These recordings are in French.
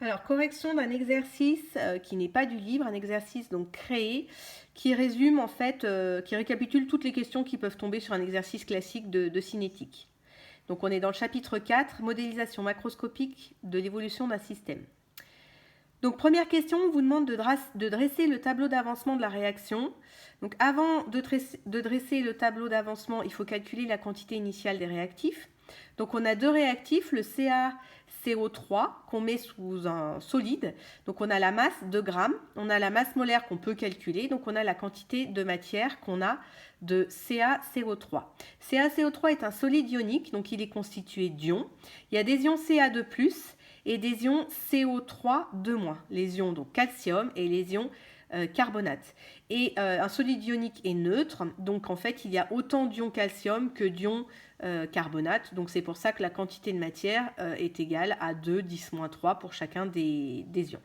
Alors, correction d'un exercice qui n'est pas du livre, un exercice donc créé, qui résume en fait, qui récapitule toutes les questions qui peuvent tomber sur un exercice classique de cinétique. Donc on est dans le chapitre 4, modélisation macroscopique de l'évolution d'un système. Donc première question, on vous demande de dresser le tableau d'avancement de la réaction. Donc avant de dresser le tableau d'avancement, il faut calculer la quantité initiale des réactifs. Donc on a deux réactifs, le CaCO3 qu'on met sous un solide. Donc on a la masse 2 grammes, on a la masse molaire qu'on peut calculer, donc on a la quantité de matière qu'on a de CaCO3. CaCO3 est un solide ionique, donc il est constitué d'ions. Il y a des ions Ca2+, et des ions CO3-, les ions donc calcium et les ions carbonate. Et un solide ionique est neutre, donc en fait il y a autant d'ions calcium que d'ions carbonate, donc c'est pour ça que la quantité de matière est égale à 2, 10-3 pour chacun des ions.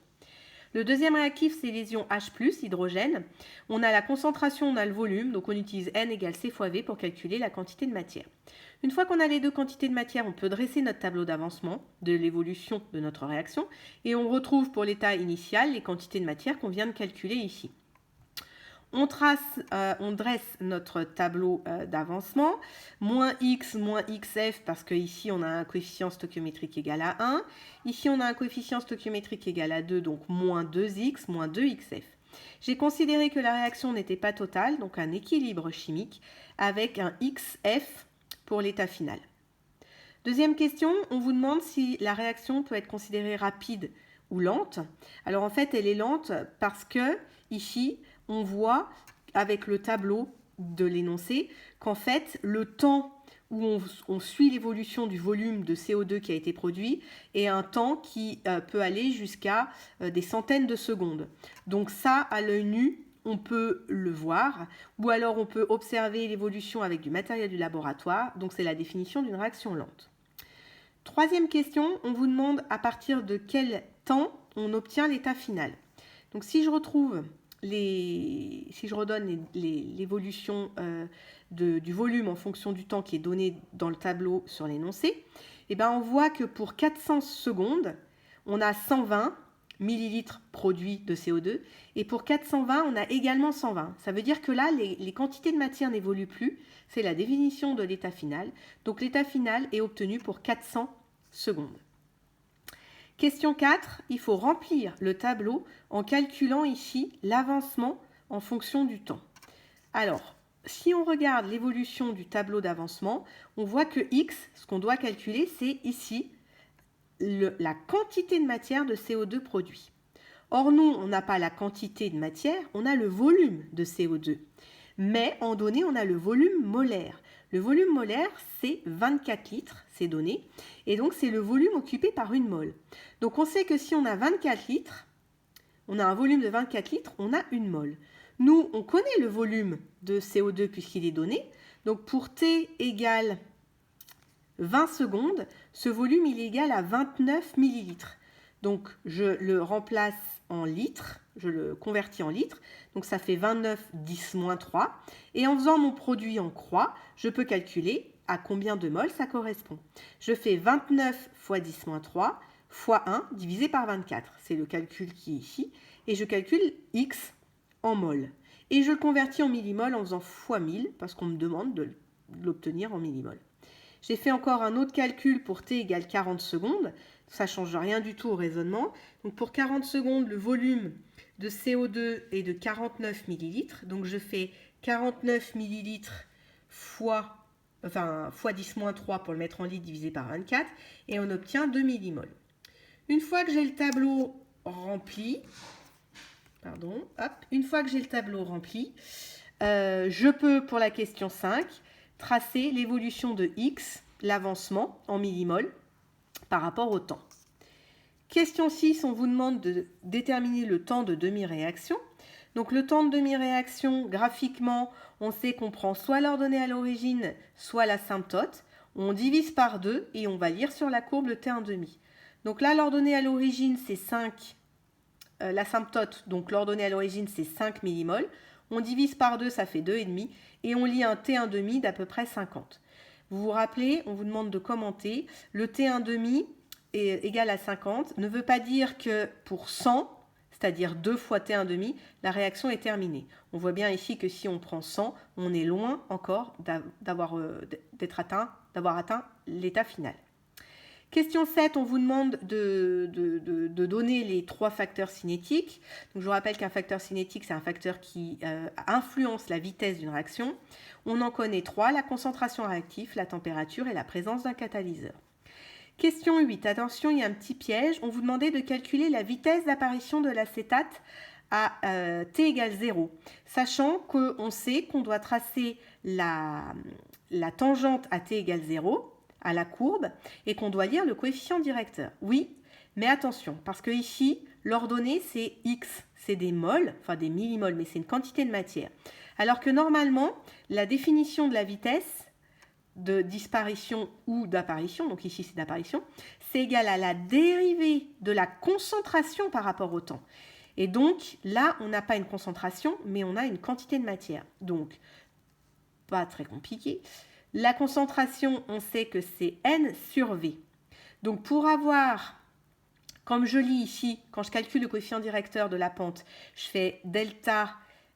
Le deuxième réactif, c'est les ions H+, hydrogène. On a la concentration, on a le volume, donc on utilise N égale C fois V pour calculer la quantité de matière. Une fois qu'on a les deux quantités de matière, on peut dresser notre tableau d'avancement de l'évolution de notre réaction et on retrouve pour l'état initial les quantités de matière qu'on vient de calculer ici. On dresse notre tableau d'avancement, moins x, moins xf, parce qu'ici on a un coefficient stoichiométrique égal à 1. Ici on a un coefficient stoichiométrique égal à 2, donc moins 2x, moins 2xf. J'ai considéré que la réaction n'était pas totale, donc un équilibre chimique, avec un xf pour l'état final. Deuxième question, on vous demande si la réaction peut être considérée rapide ou lente. Alors en fait, elle est lente parce que ici, on voit avec le tableau de l'énoncé qu'en fait, le temps où on suit l'évolution du volume de CO2 qui a été produit est un temps qui peut aller jusqu'à des centaines de secondes. Donc ça, à l'œil nu, on peut le voir, ou alors on peut observer l'évolution avec du matériel du laboratoire, donc c'est la définition d'une réaction lente. Troisième question, on vous demande à partir de quel temps on obtient l'état final. Donc si je redonne l'évolution du volume en fonction du temps qui est donné dans le tableau sur l'énoncé, eh ben on voit que pour 400 secondes, on a 120 millilitres produits de CO2 et pour 420, on a également 120. Ça veut dire que là, les quantités de matière n'évoluent plus. C'est la définition de l'état final. Donc l'état final est obtenu pour 400 secondes. Question 4, il faut remplir le tableau en calculant ici l'avancement en fonction du temps. Alors, si on regarde l'évolution du tableau d'avancement, on voit que x, ce qu'on doit calculer, c'est ici la quantité de matière de CO2 produit. Or, nous, on n'a pas la quantité de matière, on a le volume de CO2. Mais en données, on a le volume molaire. Le volume molaire, c'est 24 litres, c'est donné. Et donc, c'est le volume occupé par une mole. Donc, on sait que si on a 24 litres, on a un volume de 24 litres, on a une mole. Nous, on connaît le volume de CO2 puisqu'il est donné. Donc, pour T égale 20 secondes, ce volume il est égal à 29 millilitres. Donc je le remplace en litres, je le convertis en litres, donc ça fait 29 10-3. Et en faisant mon produit en croix, je peux calculer à combien de moles ça correspond. Je fais 29 fois 10-3 fois 1 divisé par 24. C'est le calcul qui est ici. Et je calcule x en moles. Et je le convertis en millimoles en faisant fois 1000 parce qu'on me demande de l'obtenir en millimoles. J'ai fait encore un autre calcul pour t égale 40 secondes. Ça ne change rien du tout au raisonnement. Donc pour 40 secondes, le volume de CO2 est de 49 millilitres. Donc je fais 49 millilitres fois 10-3 pour le mettre en litres divisé par 24. Et on obtient 2 millimoles. Une fois que j'ai le tableau rempli, je peux, pour la question 5, tracer l'évolution de x, l'avancement en millimoles, par rapport au temps. Question 6, on vous demande de déterminer le temps de demi-réaction. Donc le temps de demi-réaction, graphiquement, on sait qu'on prend soit l'ordonnée à l'origine, soit l'asymptote. On divise par 2 et on va lire sur la courbe le T1,5. Donc là, l'ordonnée à l'origine, c'est 5. L'asymptote, donc l'ordonnée à l'origine, c'est 5 millimoles. On divise par 2, ça fait 2,5. Et on lit un T1,5 d'à peu près 50. Vous vous rappelez, on vous demande de commenter. Le T1,5, est égal à 50 ne veut pas dire que pour 100, c'est-à-dire 2 fois T1,5, la réaction est terminée. On voit bien ici que si on prend 100, on est loin encore d'avoir atteint l'état final. Question 7, on vous demande de donner les 3 facteurs cinétiques. Donc, je vous rappelle qu'un facteur cinétique, c'est un facteur qui influence la vitesse d'une réaction. On en connaît 3, la concentration réactive, la température et la présence d'un catalyseur. Question 8, attention, il y a un petit piège. On vous demandait de calculer la vitesse d'apparition de l'acétate à t égale 0, sachant qu'on sait qu'on doit tracer la tangente à t égale 0, à la courbe, et qu'on doit lire le coefficient directeur. Oui, mais attention, parce que ici, l'ordonnée, c'est x, c'est des moles, enfin des millimoles, mais c'est une quantité de matière. Alors que normalement, la définition de la vitesse de disparition ou d'apparition, donc ici c'est d'apparition, c'est égal à la dérivée de la concentration par rapport au temps. Et donc, là, on n'a pas une concentration, mais on a une quantité de matière. Donc, pas très compliqué. La concentration, on sait que c'est N sur V. Donc, pour avoir, comme je lis ici, quand je calcule le coefficient directeur de la pente, je fais delta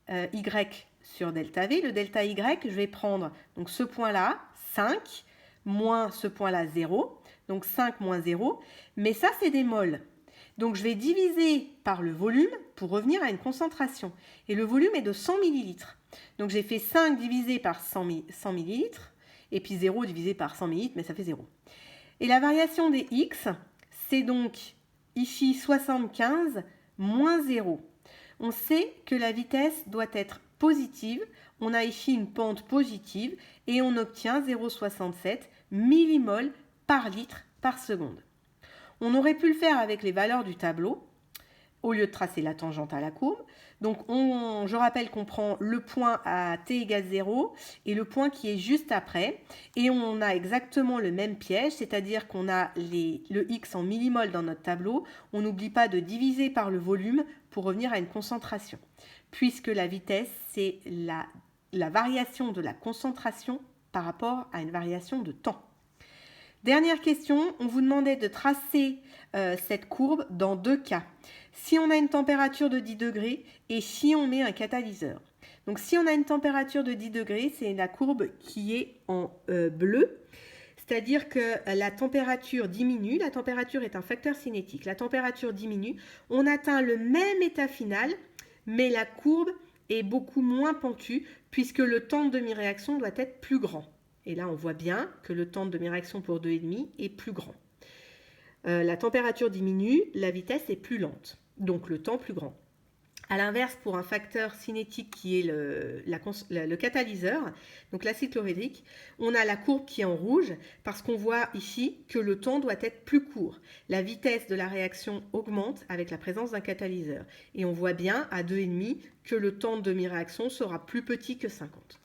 Y sur delta V. Le delta Y, je vais prendre donc ce point-là, 5, moins ce point-là, 0. Donc, 5 moins 0. Mais ça, c'est des moles. Donc, je vais diviser par le volume pour revenir à une concentration. Et le volume est de 100 ml. Donc, j'ai fait 5 divisé par 100 ml. Et puis 0 divisé par 100 ml, mais ça fait 0. Et la variation des x, c'est donc ici 75 moins 0. On sait que la vitesse doit être positive. On a ici une pente positive et on obtient 0,67 millimoles par litre par seconde. On aurait pu le faire avec les valeurs du tableau, au lieu de tracer la tangente à la courbe. Donc, je rappelle qu'on prend le point à t égale 0 et le point qui est juste après. Et on a exactement le même piège, c'est-à-dire qu'on a le x en millimoles dans notre tableau. On n'oublie pas de diviser par le volume pour revenir à une concentration, puisque la vitesse, c'est la variation de la concentration par rapport à une variation de temps. Dernière question, on vous demandait de tracer cette courbe dans 2 cas. Si on a une température de 10 degrés et si on met un catalyseur. Donc si on a une température de 10 degrés, c'est la courbe qui est en bleu. C'est-à-dire que la température diminue, la température est un facteur cinétique. La température diminue, on atteint le même état final, mais la courbe est beaucoup moins pentue puisque le temps de demi-réaction doit être plus grand. Et là, on voit bien que le temps de demi-réaction pour 2,5 est plus grand. La température diminue, la vitesse est plus lente, donc le temps plus grand. A l'inverse, pour un facteur cinétique qui est le catalyseur, donc l'acide chlorhydrique, on a la courbe qui est en rouge parce qu'on voit ici que le temps doit être plus court. La vitesse de la réaction augmente avec la présence d'un catalyseur. Et on voit bien à 2,5 que le temps de demi-réaction sera plus petit que 50.